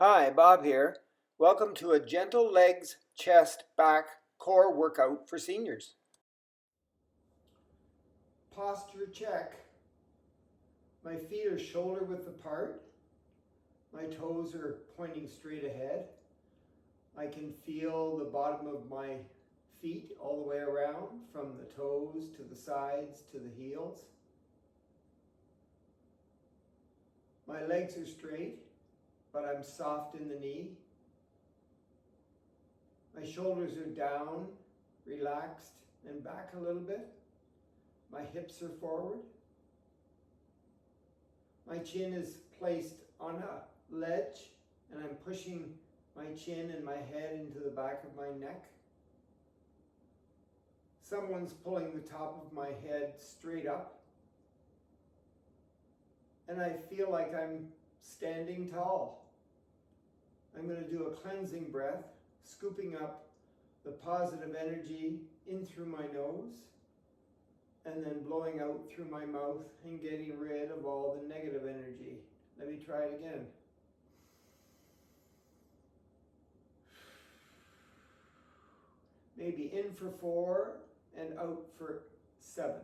Hi, Bob here. Welcome to a gentle legs, chest, back, core workout for seniors. Posture check. My feet are shoulder width apart. My toes are pointing straight ahead. I can feel the bottom of my feet all the way around, from the toes to the sides to the heels. My legs are straight, but I'm soft in the knee. My shoulders are down, relaxed, and back a little bit. My hips are forward. My chin is placed on a ledge, and I'm pushing my chin and my head into the back of my neck. Someone's pulling the top of my head straight up. And I feel like I'm standing tall. I'm going to do a cleansing breath, scooping up the positive energy in through my nose, and then blowing out through my mouth and getting rid of all the negative energy. Let me try it again. Maybe in for 4 and out for 7.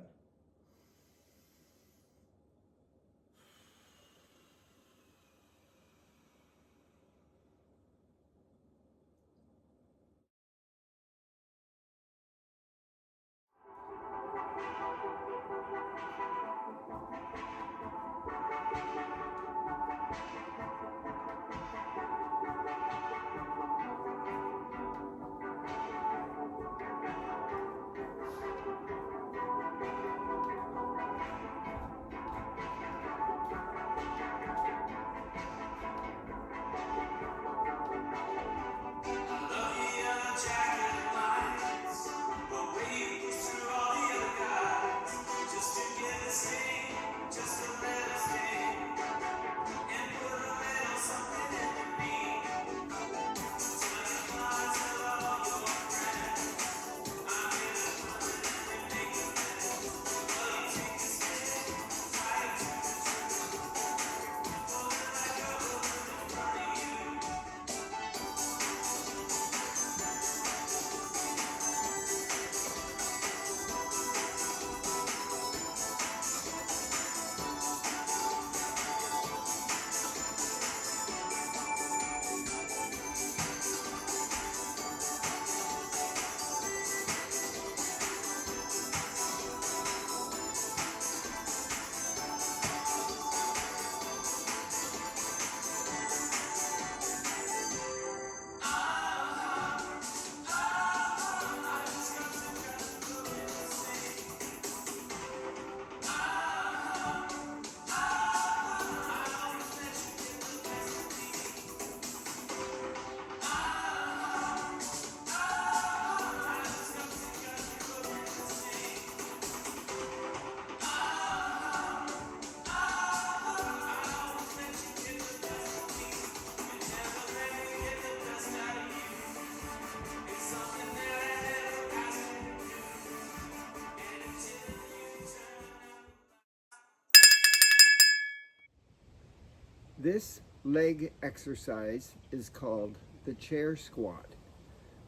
This leg exercise is called the chair squat.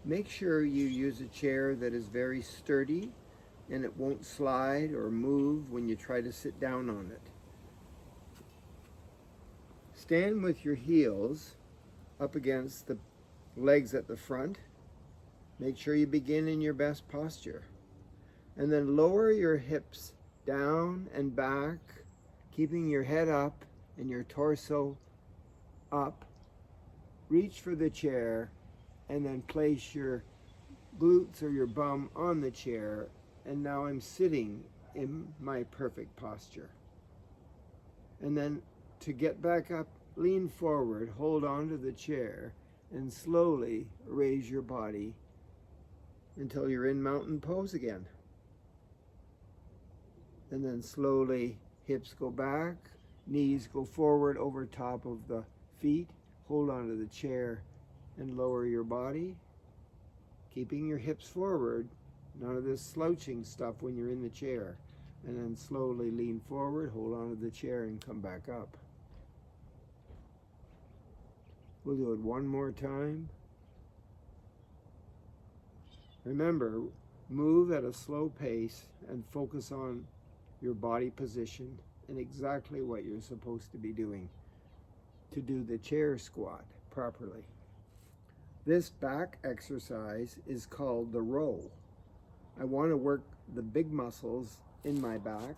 Make sure you use a chair that is very sturdy and it won't slide or move when you try to sit down on it. Stand with your heels up against the legs at the front. Make sure you begin in your best posture. And then lower your hips down and back, keeping your head up and your torso up. Reach for the chair and then place your glutes or your bum on the chair. And now I'm sitting in my perfect posture. And then to get back up, lean forward, hold on to the chair, and slowly raise your body until you're in mountain pose again. And then slowly hips go back, knees go forward over top of the feet, hold on to the chair and lower your body, keeping your hips forward, none of this slouching stuff when you're in the chair. And then slowly lean forward, hold on to the chair and come back up. We'll do it one more time. Remember, move at a slow pace and focus on your body position and exactly what you're supposed to be doing to do the chair squat properly. This back exercise is called the row. I want to work the big muscles in my back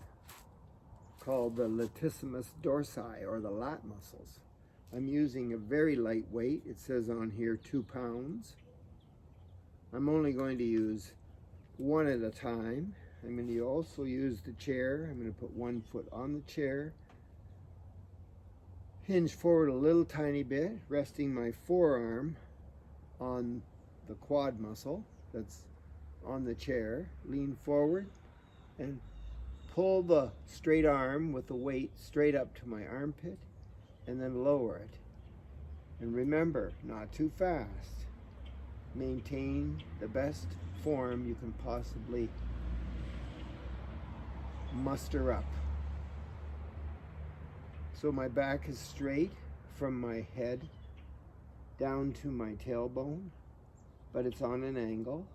called the latissimus dorsi, or the lat muscles. I'm using a very light weight. It says on here 2 pounds. I'm only going to use one at a time. I'm going to also use the chair. I'm going to put one foot on the chair, hinge forward a little tiny bit, resting my forearm on the quad muscle that's on the chair, lean forward and pull the straight arm with the weight straight up to my armpit and then lower it. And remember, not too fast. Maintain the best form you can possibly muster up. So my back is straight from my head down to my tailbone, but it's on an angle.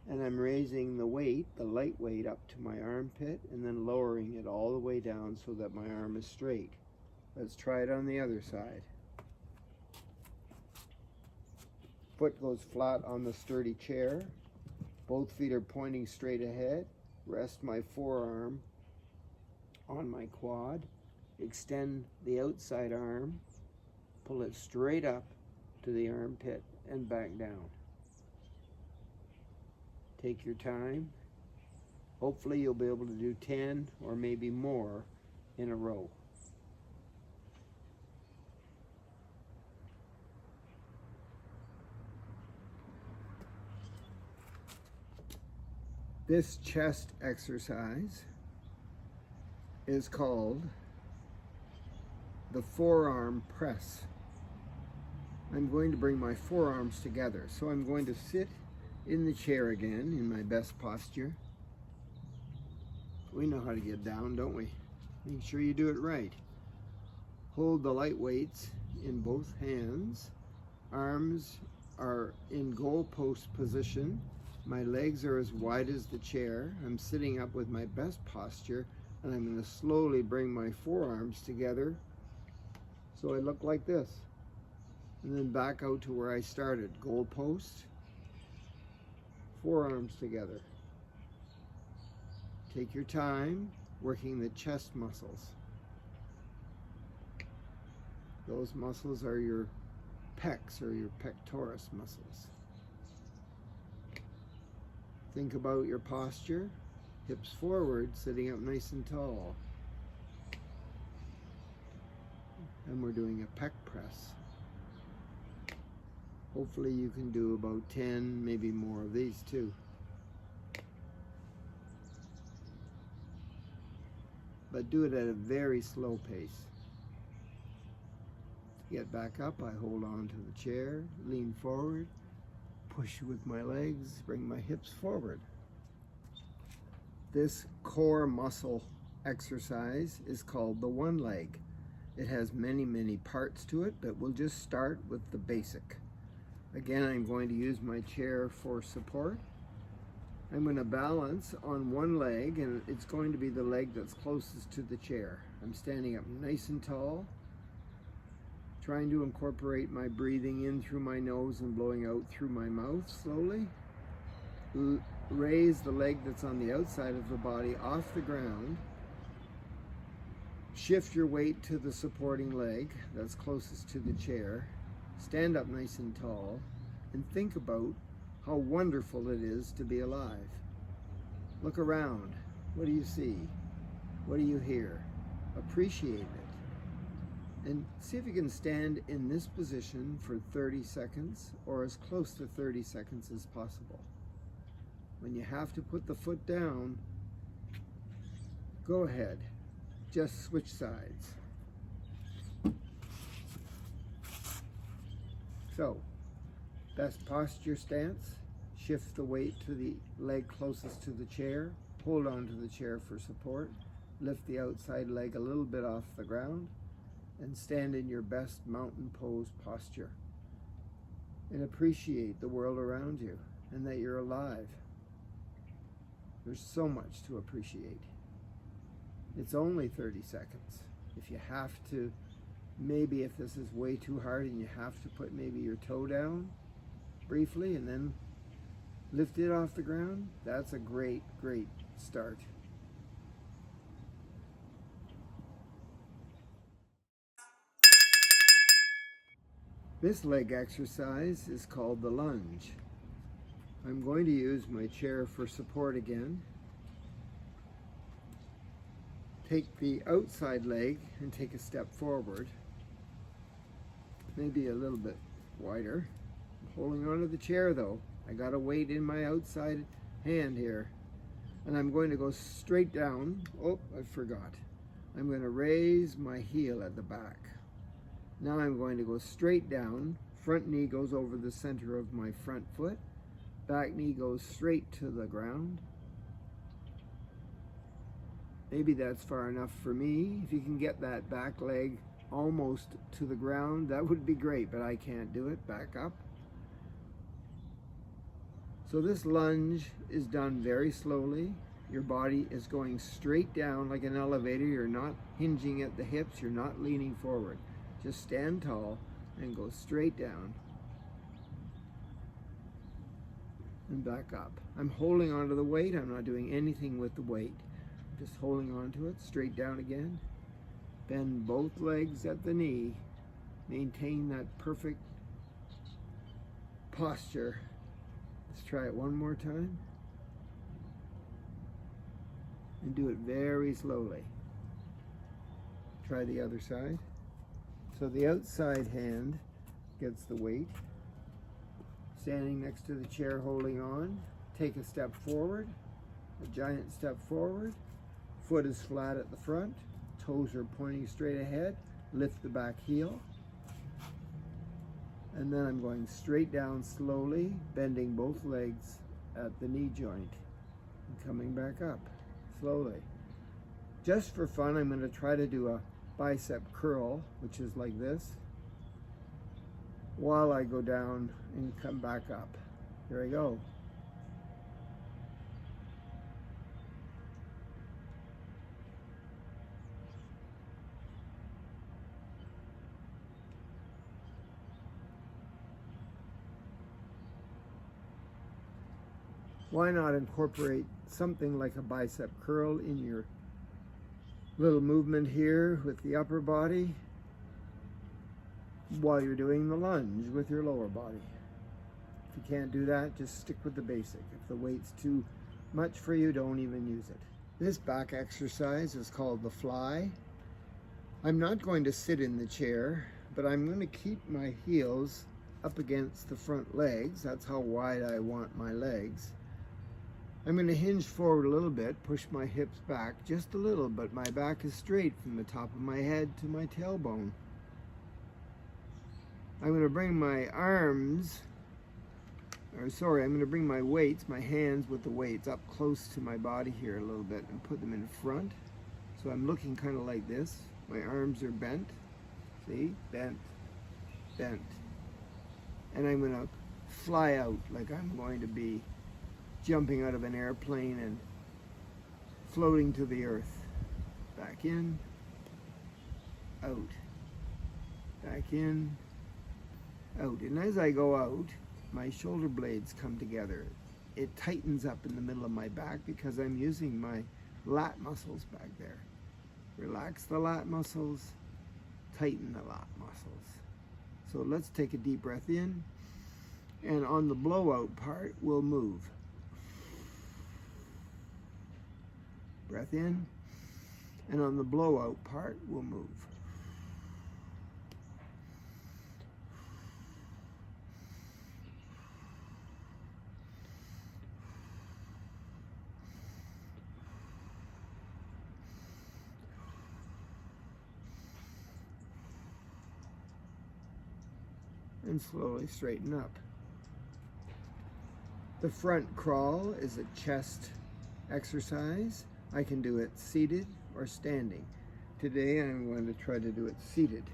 And I'm raising the weight, the light weight, up to my armpit and then lowering it all the way down so that my arm is straight. Let's try it on the other side. Foot goes flat on the sturdy chair. Both feet are pointing straight ahead. Rest my forearm on my quad. Extend the outside arm. Pull it straight up to the armpit and back down. Take your time. Hopefully you'll be able to do 10 or maybe more in a row. This chest exercise is called the forearm press. I'm going to bring my forearms together. So I'm going to sit in the chair again in my best posture. We know how to get down, don't we? Make sure you do it right. Hold the light weights in both hands. Arms are in goalpost position. My legs are as wide as the chair. I'm sitting up with my best posture, and I'm going to slowly bring my forearms together so I look like this. And then back out to where I started. Goalpost, forearms together. Take your time working the chest muscles. Those muscles are your pecs or your pectoris muscles. Think about your posture, hips forward, sitting up nice and tall. And we're doing a pec press. Hopefully you can do about 10, maybe more of these too. But do it at a very slow pace. To get back up, I hold on to the chair, lean forward, push with my legs, bring my hips forward. This core muscle exercise is called the one leg. It has many, many parts to it, but we'll just start with the basic. Again, I'm going to use my chair for support. I'm going to balance on one leg, and it's going to be the leg that's closest to the chair. I'm standing up nice and tall, trying to incorporate my breathing in through my nose and blowing out through my mouth slowly. Raise the leg that's on the outside of the body off the ground. Shift your weight to the supporting leg that's closest to the chair. Stand up nice and tall and think about how wonderful it is to be alive. Look around. What do you see? What do you hear? Appreciate it. And see if you can stand in this position for 30 seconds or as close to 30 seconds as possible. When you have to put the foot down, go ahead. Just switch sides. So, best posture stance. Shift the weight to the leg closest to the chair. Hold on to the chair for support. Lift the outside leg a little bit off the ground. and stand in your best mountain pose posture and appreciate the world around you and that you're alive. There's so much to appreciate. It's only 30 seconds. If you have to, maybe if this is way too hard and you have to put maybe your toe down briefly and then lift it off the ground, that's a great, great start. This leg exercise is called the lunge. I'm going to use my chair for support again. Take the outside leg and take a step forward, maybe a little bit wider. I'm holding onto the chair though. I got a weight in my outside hand here. And I'm going to go straight down. Oh, I forgot. I'm going to raise my heel at the back. Now I'm going to go straight down. Front knee goes over the center of my front foot. Back knee goes straight to the ground. Maybe that's far enough for me. If you can get that back leg almost to the ground, that would be great, but I can't do it. Back up. So this lunge is done very slowly. Your body is going straight down like an elevator. You're not hinging at the hips. You're not leaning forward. Just stand tall and go straight down and back up. I'm holding onto the weight. I'm not doing anything with the weight. Just holding onto it. Straight down again. Bend both legs at the knee. Maintain that perfect posture. Let's try it one more time. And do it very slowly. Try the other side. So the outside hand gets the weight. Standing next to the chair holding on. Take a step forward. A giant step forward. Foot is flat at the front. Toes are pointing straight ahead. Lift the back heel. And then I'm going straight down slowly, bending both legs at the knee joint and coming back up slowly. Just for fun, I'm going to try to do a bicep curl, which is like this, while I go down and come back up. Here I go. Why not incorporate something like a bicep curl in your little movement here with the upper body while you're doing the lunge with your lower body? If you can't do that, just stick with the basic. If the weight's too much for you, don't even use it. This back exercise is called the fly. I'm not going to sit in the chair, but I'm going to keep my heels up against the front legs. That's how wide I want my legs. I'm going to hinge forward a little bit, push my hips back just a little, but my back is straight from the top of my head to my tailbone. I'm going to bring my arms, I'm going to bring my weights, my hands with the weights up close to my body here a little bit and put them in front. So I'm looking kind of like this. My arms are bent. See? Bent, bent. And I'm going to fly out like I'm going to be jumping out of an airplane and floating to the earth. Back in, out, back in, out. And as I go out, my shoulder blades come together. It tightens up in the middle of my back because I'm using my lat muscles back there. Relax the lat muscles, tighten the lat muscles. So let's take a deep breath in, and on the blowout part, we'll move. Breath in, and on the blowout part, we'll move. And slowly straighten up. The front crawl is a chest exercise. I can do it seated or standing. Today I'm going to try to do it seated.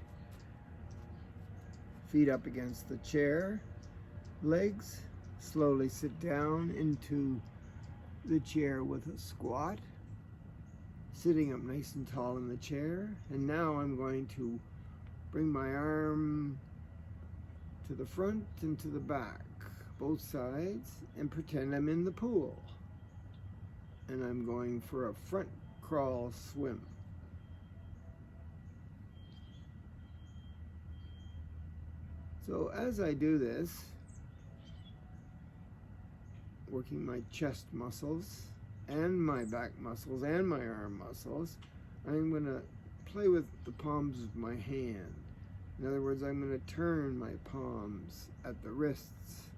Feet up against the chair, legs, slowly sit down into the chair with a squat, sitting up nice and tall in the chair. And now I'm going to bring my arm to the front and to the back, both sides, and pretend I'm in the pool. And I'm going for a front crawl swim. So as I do this, working my chest muscles and my back muscles and my arm muscles, I'm going to play with the palms of my hand. In other words, I'm going to turn my palms at the wrists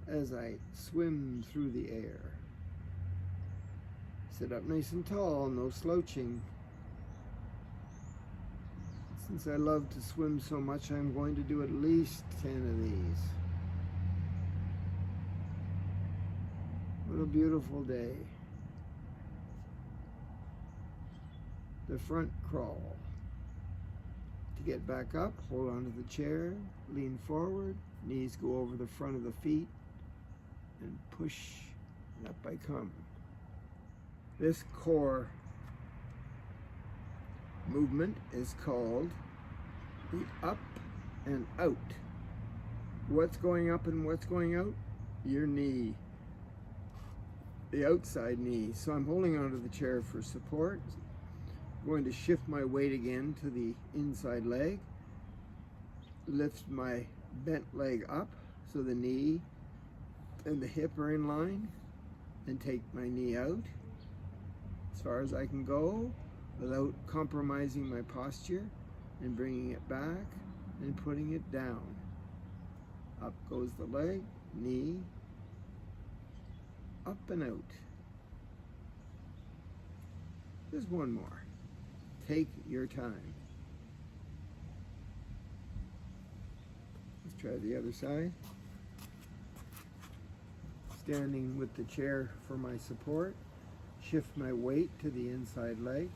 as I swim through the air. Sit up nice and tall, no slouching. Since I love to swim so much, I'm going to do at least 10 of these. What a beautiful day. The front crawl. To get back up, hold onto the chair, lean forward, knees go over the front of the feet, and push, and up I come. This core movement is called the up and out. What's going up and what's going out? Your knee, the outside knee. So I'm holding onto the chair for support. I'm going to shift my weight again to the inside leg, lift my bent leg up so the knee and the hip are in line, and take my knee out as far as I can go without compromising my posture, and bringing it back and putting it down. Up goes the leg, knee, up and out. Just one more. Take your time. Let's try the other side. Standing with the chair for my support, shift my weight to the inside leg,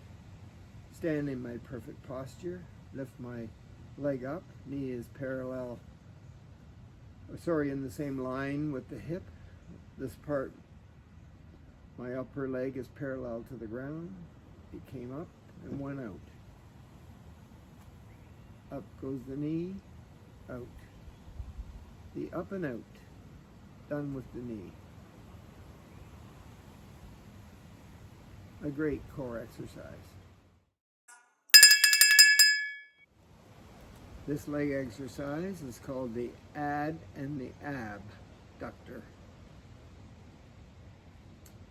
stand in my perfect posture, lift my leg up, knee is parallel, in the same line with the hip. This part, my upper leg is parallel to the ground. It came up and went out. Up goes the knee, out. The up and out, done with the knee. A great core exercise. This leg exercise is called the ad and the abductor.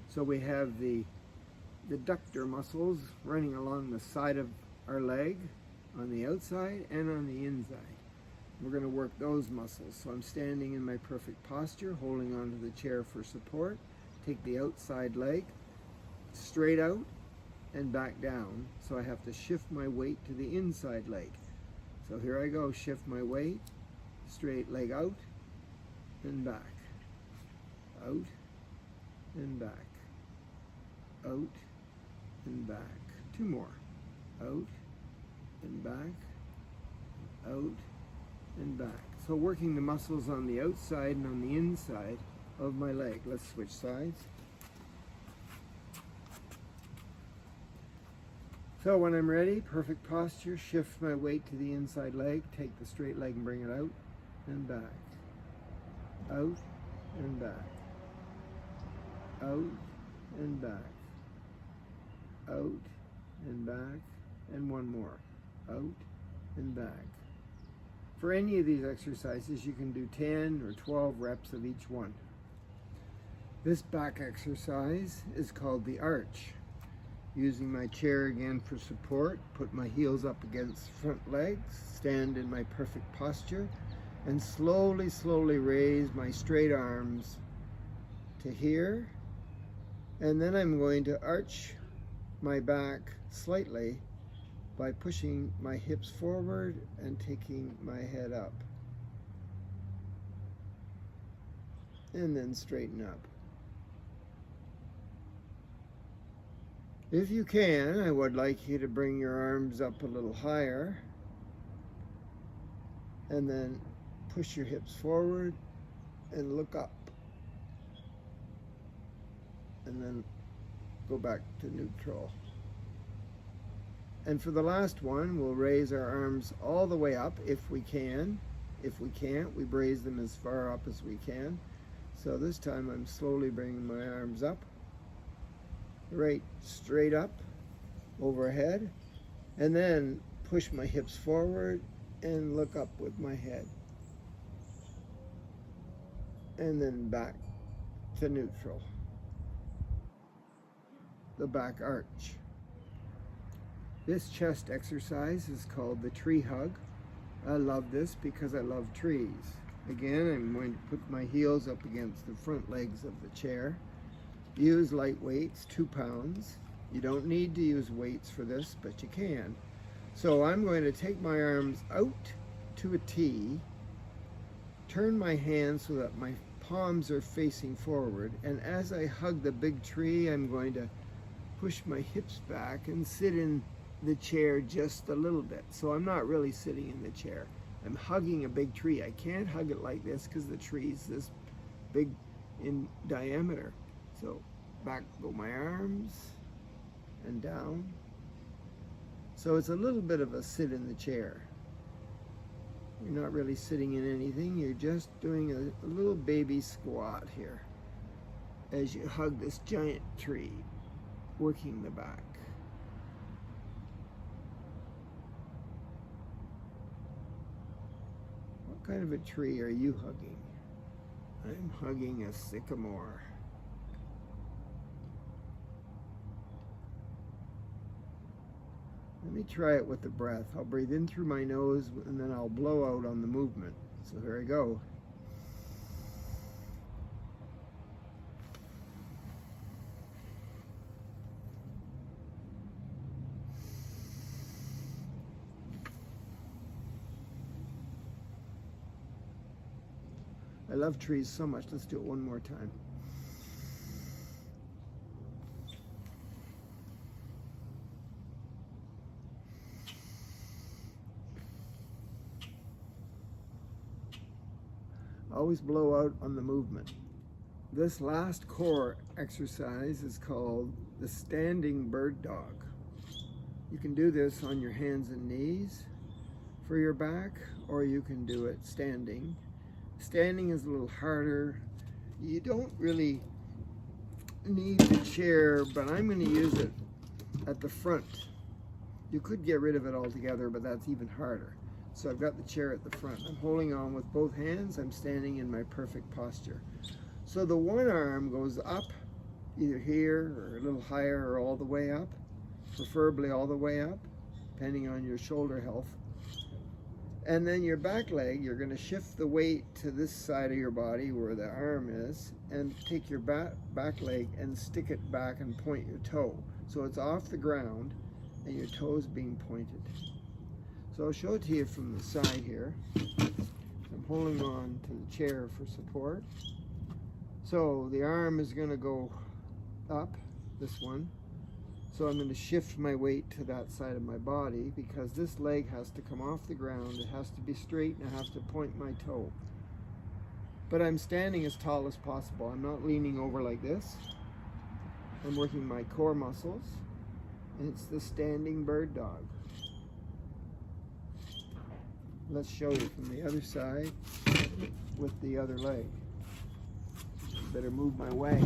So we have the adductor muscles running along the side of our leg on the outside and on the inside. We're going to work those muscles. So I'm standing in my perfect posture, holding onto the chair for support. Take the outside leg straight out and back down. So I have to shift my weight to the inside leg. So here I go, shift my weight, straight leg out and back, out and back, out and back. Two more, out and back, out and back. So working the muscles on the outside and on the inside of my leg. Let's switch sides. So when I'm ready, perfect posture, shift my weight to the inside leg, take the straight leg and bring it out and back, out and back, out and back, out and back, and one more, out and back. For any of these exercises, you can do 10 or 12 reps of each one. This back exercise is called the arch. Using my chair again for support, put my heels up against front legs, stand in my perfect posture, and slowly, slowly raise my straight arms to here. And then I'm going to arch my back slightly by pushing my hips forward and taking my head up. And then straighten up. If you can, I would like you to bring your arms up a little higher and then push your hips forward and look up. And then go back to neutral. And for the last one, we'll raise our arms all the way up if we can. If we can't, we raise them as far up as we can. So this time I'm slowly bringing my arms up, right straight up, overhead, and then push my hips forward and look up with my head. And then back to neutral. The back arch. This chest exercise is called the tree hug. I love this because I love trees. Again, I'm going to put my heels up against the front legs of the chair. Use light weights, 2 pounds. You don't need to use weights for this, but you can. So I'm going to take my arms out to a T, turn my hands so that my palms are facing forward, and as I hug the big tree, I'm going to push my hips back and sit in the chair just a little bit. So I'm not really sitting in the chair. I'm hugging a big tree. I can't hug it like this because the tree's this big in diameter. So back go my arms and down. So it's a little bit of a sit in the chair. You're not really sitting in anything. You're just doing a little baby squat here as you hug this giant tree, working the back. What kind of a tree are you hugging? I'm hugging a sycamore. Let me try it with the breath. I'll breathe in through my nose and then I'll blow out on the movement. So here I go. I love trees so much. Let's do it one more time. Always blow out on the movement. This last core exercise is called the standing bird dog. You can do this on your hands and knees for your back, or you can do it standing. Standing is a little harder. You don't really need the chair, but I'm going to use it at the front. You could get rid of it altogether, but that's even harder. So I've got the chair at the front. I'm holding on with both hands. I'm standing in my perfect posture. So the one arm goes up, either here or a little higher or all the way up, preferably all the way up, depending on your shoulder health. And then your back leg, you're going to shift the weight to this side of your body where the arm is, and take your back leg and stick it back and point your toe. So it's off the ground and your toes being pointed. So I'll show it to you from the side here. I'm holding on to the chair for support. So the arm is going to go up, this one. So I'm going to shift my weight to that side of my body because this leg has to come off the ground. It has to be straight and I have to point my toe. But I'm standing as tall as possible. I'm not leaning over like this. I'm working my core muscles. And it's the standing bird dog. Let's show you from the other side with the other leg. Better move my way.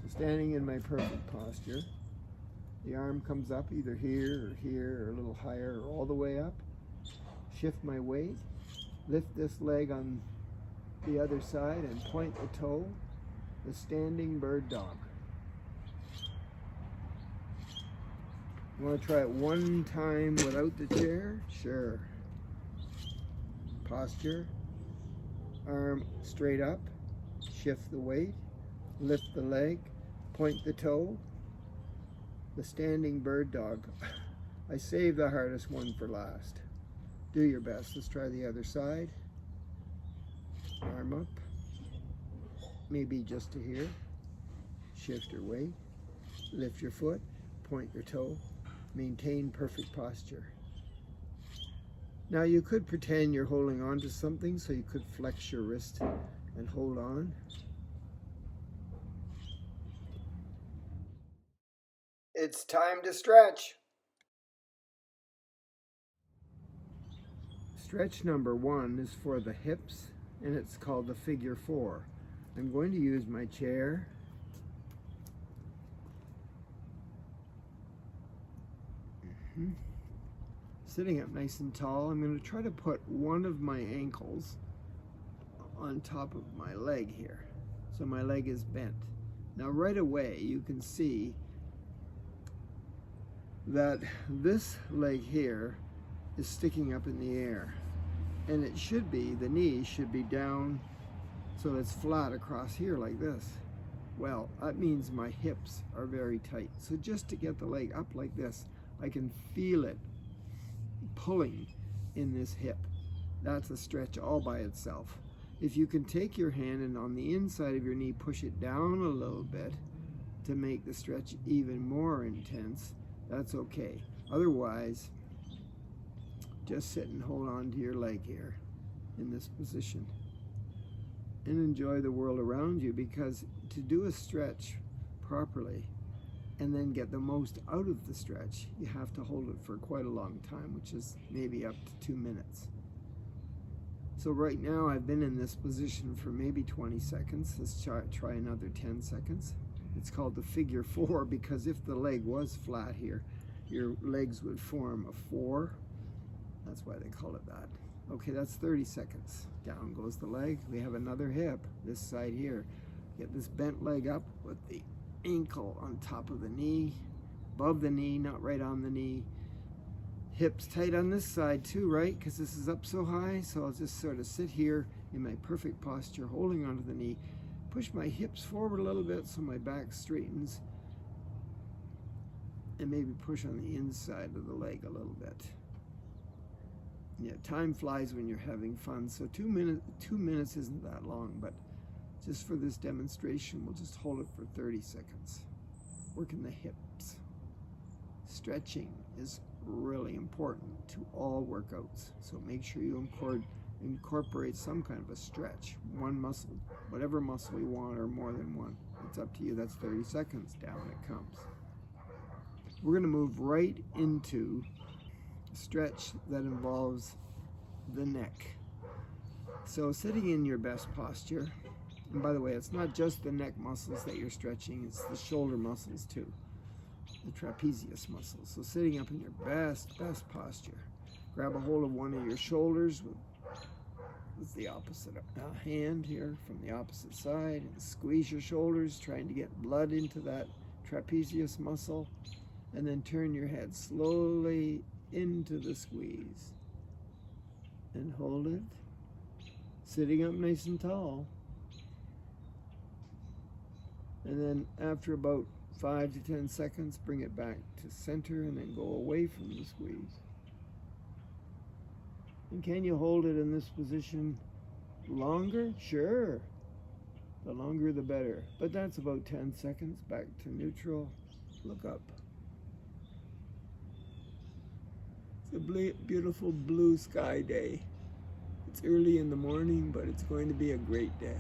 Standing in my perfect posture. The arm comes up either here or a little higher or all the way up. Shift my weight. Lift this leg on the other side and point the toe. The standing bird dog. You want to try it one time without the chair? Sure. Posture. Arm straight up. Shift the weight. Lift the leg. Point the toe. The standing bird dog. I saved the hardest one for last. Do your best. Let's try the other side. Arm up. Maybe just to here. shift your weight, lift your foot, point your toe, maintain perfect posture. Now you could pretend you're holding on to something, so you could flex your wrist and hold on. It's time to stretch. Stretch number 1 is for the hips, and it's called the figure 4. I'm going to use my chair. Sitting up nice and tall, I'm going to try to put one of my ankles on top of my leg here. So my leg is bent. Now right away you can see that this leg here is sticking up in the air. And it should be, the knee should be down so it's flat across here like this. Well, that means my hips are very tight. So just to get the leg up like this, I can feel it pulling in this hip. That's a stretch all by itself. If you can take your hand and on the inside of your knee push it down a little bit to make the stretch even more intense, that's okay. Otherwise, just sit and hold on to your leg here in this position and enjoy the world around you, because to do a stretch properly and then get the most out of the stretch, you have to hold it for quite a long time, which is maybe up to 2 minutes. So right now I've been in this position for maybe 20 seconds. Let's try another 10 seconds. It's called the figure 4 because if the leg was flat here, your legs would form a 4. That's why they call it that. Okay, that's 30 seconds. Down goes the leg. We have another hip, this side here. Get this bent leg up with the ankle on top of the knee, above the knee, not right on the knee. Hips tight on this side too, right? Because this is up so high. So I'll just sort of sit here in my perfect posture, holding onto the knee. Push my hips forward a little bit so my back straightens. And maybe push on the inside of the leg a little bit. Yeah, time flies when you're having fun. So 2 minutes isn't that long, but just for this demonstration, we'll just hold it for 30 seconds. Working the hips. Stretching is really important to all workouts. So make sure you incorporate some kind of a stretch. One muscle, whatever muscle you want, or more than one. It's up to you. That's 30 seconds. Down it comes. We're going to move right into a stretch that involves the neck. So sitting in your best posture, and by the way, it's not just the neck muscles that you're stretching, it's the shoulder muscles too, the trapezius muscles. So sitting up in your best posture, grab a hold of one of your shoulders with the opposite hand here from the opposite side, and squeeze your shoulders, trying to get blood into that trapezius muscle, and then turn your head slowly into the squeeze and hold it, sitting up nice and tall. And then after about 5 to 10 seconds, bring it back to center and then go away from the squeeze. And can you hold it in this position longer? Sure. The longer the better. But that's about 10 seconds. Back to neutral. Look up. It's a beautiful blue sky day. It's early in the morning, but it's going to be a great day.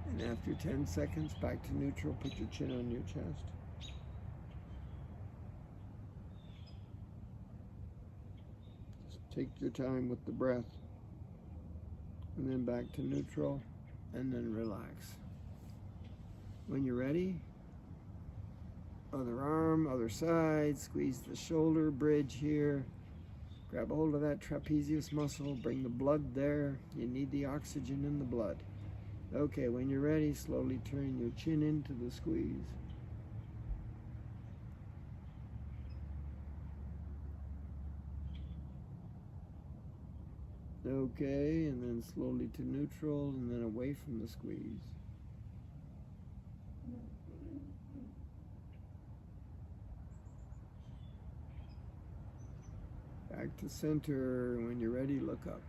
And after 10 seconds, back to neutral, put your chin on your chest. Just take your time with the breath. And then back to neutral, and then relax. When you're ready, other arm, other side, squeeze the shoulder bridge here. Grab a hold of that trapezius muscle, bring the blood there. You need the oxygen in the blood. Okay, when you're ready, slowly turn your chin into the squeeze. Okay, and then slowly to neutral, and then away from the squeeze. Back to center. When you're ready, look up.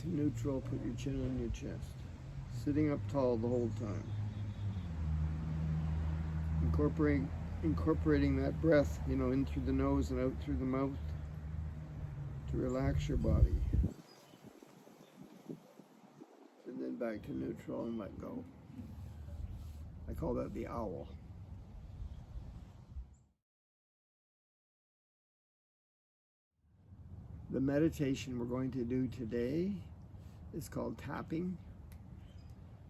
to neutral, put your chin on your chest. Sitting up tall the whole time. Incorporating that breath, in through the nose and out through the mouth to relax your body. And then back to neutral and let go. I call that the owl. The meditation we're going to do today is called tapping.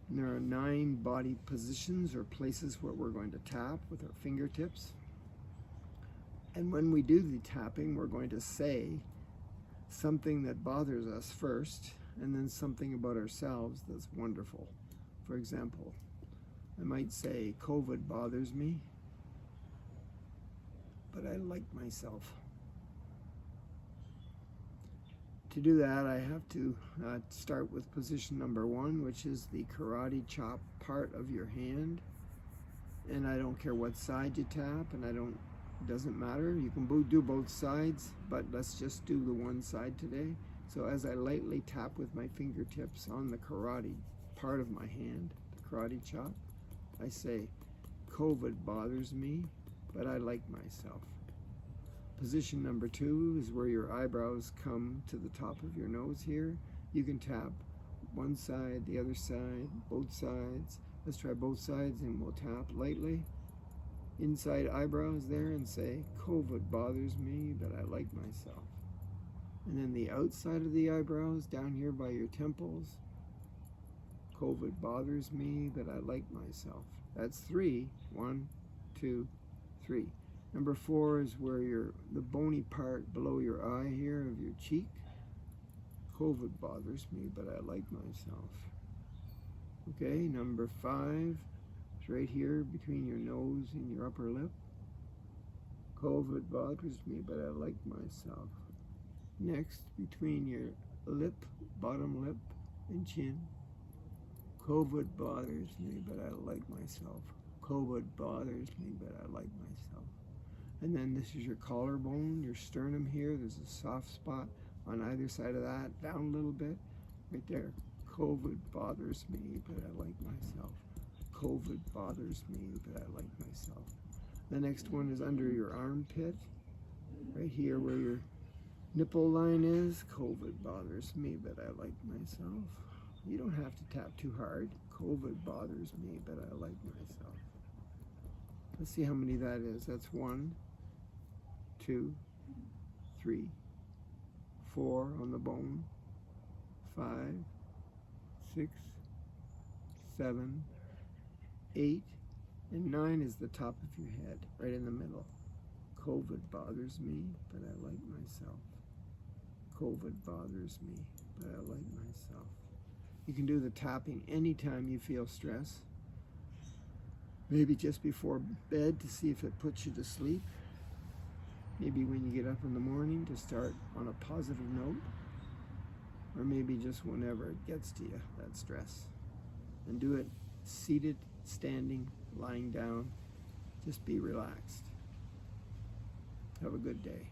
And there are 9 body positions or places where we're going to tap with our fingertips. And when we do the tapping, we're going to say something that bothers us first, and then something about ourselves that's wonderful. For example, I might say, COVID bothers me, but I like myself. To do that, I have to start with position number 1, which is the karate chop part of your hand. And I don't care what side you tap, and it doesn't matter. You can do both sides, but let's just do the one side today. So as I lightly tap with my fingertips on the karate part of my hand, the karate chop, I say, COVID bothers me, but I like myself. Position number 2 is where your eyebrows come to the top of your nose here. You can tap one side, the other side, both sides. Let's try both sides and we'll tap lightly. Inside eyebrows there and say, COVID bothers me, but I like myself. And then the outside of the eyebrows, down here by your temples, COVID bothers me, but I like myself. That's 3. 1, 2, 3. Number 4 is where the bony part below your eye here of your cheek. COVID bothers me, but I like myself. Okay, number 5 is right here between your nose and your upper lip. COVID bothers me, but I like myself. Next, between your lip, bottom lip, and chin. COVID bothers me, but I like myself. COVID bothers me, but I like myself. And then this is your collarbone, your sternum here. There's a soft spot on either side of that, down a little bit, right there. COVID bothers me, but I like myself. COVID bothers me, but I like myself. The next one is under your armpit, right here where your nipple line is. COVID bothers me, but I like myself. You don't have to tap too hard. COVID bothers me, but I like myself. Let's see how many that is. That's 1, 2, 3, 4 on the bone, 5, 6, 7, 8, and 9 is the top of your head, right in the middle. COVID bothers me, but I like myself. COVID bothers me, but I like myself. You can do the tapping anytime you feel stress. Maybe just before bed to see if it puts you to sleep. Maybe when you get up in the morning to start on a positive note. Or maybe just whenever it gets to you, that stress. And do it seated, standing, lying down. Just be relaxed. Have a good day.